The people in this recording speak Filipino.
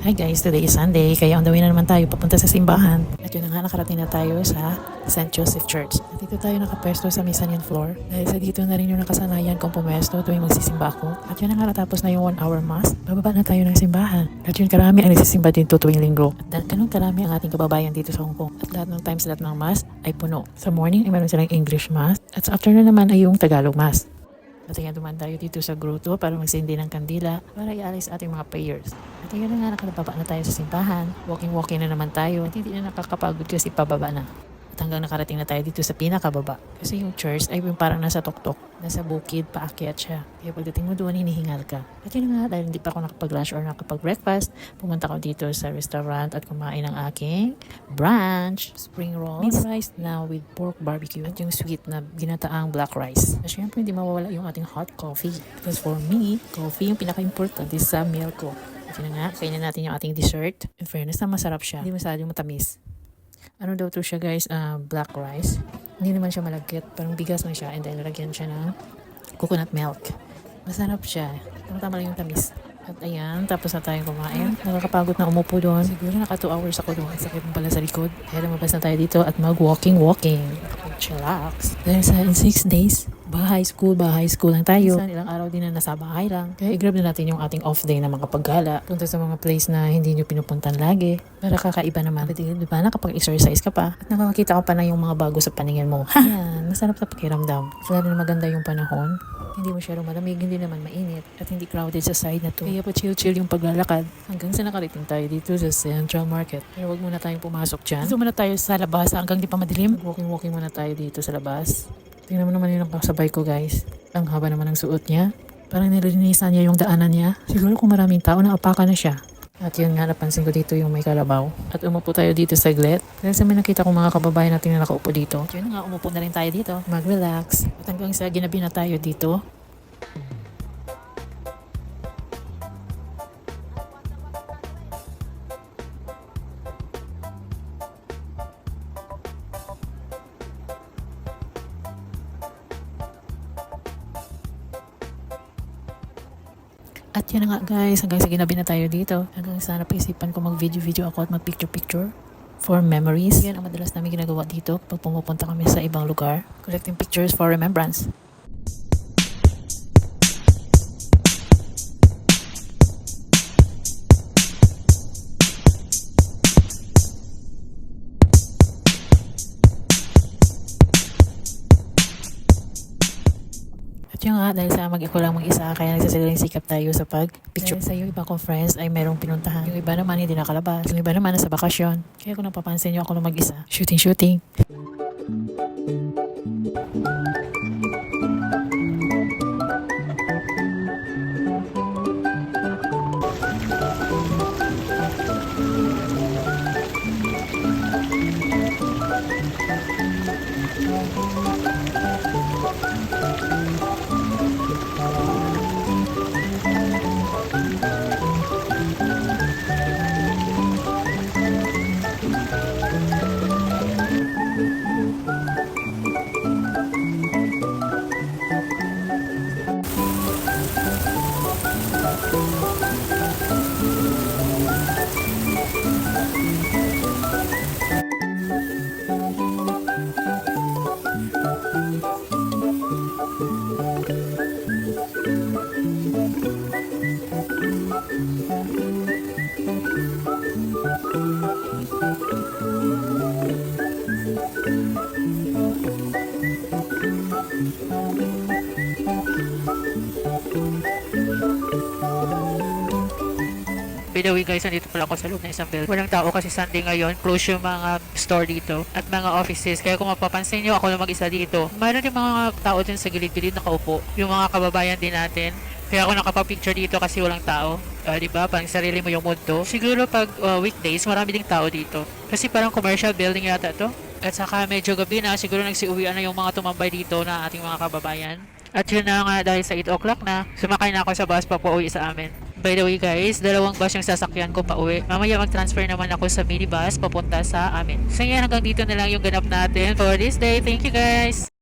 Hi guys, today is Sunday, kaya on the way na naman tayo papunta sa simbahan. At yun na nga, nakarating na tayo sa St. Joseph Church. At dito tayo nakapesto sa mezzanine floor. Dahil sa dito na rin yung nakasanayan kong pumesto tuwing magsisimba ako. At yun na nga, natapos na yung 1 hour mass. Bababa na tayo ng simbahan. At yun, karami ang nagsisimba dito tuwing linggo. At ganun karami ang ating kababayan dito sa Hong Kong. At lahat ng times, lahat ng mass ay puno. Sa morning ay meron silang English mass. At sa afternoon naman ay yung Tagalog mass. At ayan, dumaan tayo dito sa grotto para magsindi ng kandila para ialis ating mga prayers. At ayan na nga, nakalababa na tayo sa simbahan. Walking na naman tayo. At hindi na nakakapagod kasi pababa na. At hanggang nakarating na tayo dito sa pinakababa. Kasi yung church ay yung parang nasa tuktok. Nasa bukid, paakyat siya. Kaya pagdating mo doon, hinihingal ka. At yun nga, dahil hindi pa ako nakapag-lunch or nakapag-breakfast, pumunta ko dito sa restaurant at kumain ng aking brunch, spring rolls, mini rice na with pork barbecue, at yung sweet na ginataang black rice. At syempre, hindi mawawala yung ating hot coffee. Because for me, coffee yung pinaka-importante sa meal ko. At yun nga, kainin natin yung ating dessert. In fairness na masarap siya. Hindi masyadong matamis. Ano daw to siya guys? Black rice. Hindi naman siya malagkit. Parang bigas lang siya. And then, nalagyan siya ng coconut milk. Masarap siya. Tama lang yung tamis. At ayan, tapos na tayong kumain. Nakakapagod na umupo doon. Siguro naka 2 hours ako doon. Sakit mo pala sa likod. Kaya lumabas na tayo dito at mag-walking. Chillax. Dahil sa in 6 days, bahay school lang tayo. Minsan ilang araw din na nasa bahay lang. Kaya i-grab na natin yung ating off day na mga paggala. Punta sa mga place na hindi nyo pinupuntan lagi. Para kakaiba naman. Pwede, diba, nakapag-exercise ka pa. At nakakakita ka pa na yung mga bago sa paningin mo. Yan, masarap sa pakiramdam. Lalo na maganda yung panahon. Hindi masyadong malamig, hindi naman mainit. At hindi crowded sa side na to. Kaya pa chill yung paglalakad. Hanggang sa nakarating tayo dito sa Central Market. Pero wag muna tayong pumasok dyan. Dito muna tayo sa labas hanggang di pa madilim. Walking muna tayo dito sa labas. Tingnan mo naman yung kasabay ko guys. Ang haba naman ng suot niya. Parang nililinisan niya yung daanan niya. Siguro kung maraming tao, naapaka na siya. At yun nga, napansin ko dito yung may kalabaw. At umupo tayo dito sa saglit. Dahil sa may nakita kong mga kababayan natin na nakaupo dito. At yun nga, umupo na rin tayo dito. Mag-relax. At hanggang sa ginabi na tayo dito. At yan na nga guys, hanggang sa ginabi na tayo dito. Hanggang sa napaisipan ko mag-video ako at mag-picture for memories. Yan ang madalas namin ginagawa dito pag pumupunta kami sa ibang lugar. Collecting pictures for remembrance. Yung nga, dahil sa mag-iko lang mag-isa, kaya nagsasagaling sikap tayo sa pag-picture. Dahil sa yung iba kong friends ay merong pinuntahan. Yung iba naman hindi nakalabas. Yung iba naman nasa bakasyon. Kaya kung napapansin nyo ako lang mag-isa, shooting. By the way guys, nandito pala ako sa loob ng isang building. Walang tao kasi Sunday ngayon. Close yung mga store dito at mga offices. Kaya kung mapapansin nyo, ako lang mag-isa dito. Mayroon yung mga tao din sa gilid-gilid nakaupo. Yung mga kababayan din natin. Kaya ako nakapapicture dito kasi walang tao. Diba? Parang sarili mo yung mundo. Siguro pag weekdays, marami ding tao dito. Kasi parang commercial building yata to. At saka medyo gabi na, siguro nagsiuwian na yung mga tumambay dito na ating mga kababayan. At yun na nga, dahil sa 8 o'clock na, sumakay na ako sa bus pa pauwi sa amin. By the way guys, 2 bus yung sasakyan ko pa uwi. Mamaya mag-transfer naman ako sa minibus papunta sa amin. So yan, hanggang dito na lang yung ganap natin for this day. Thank you guys!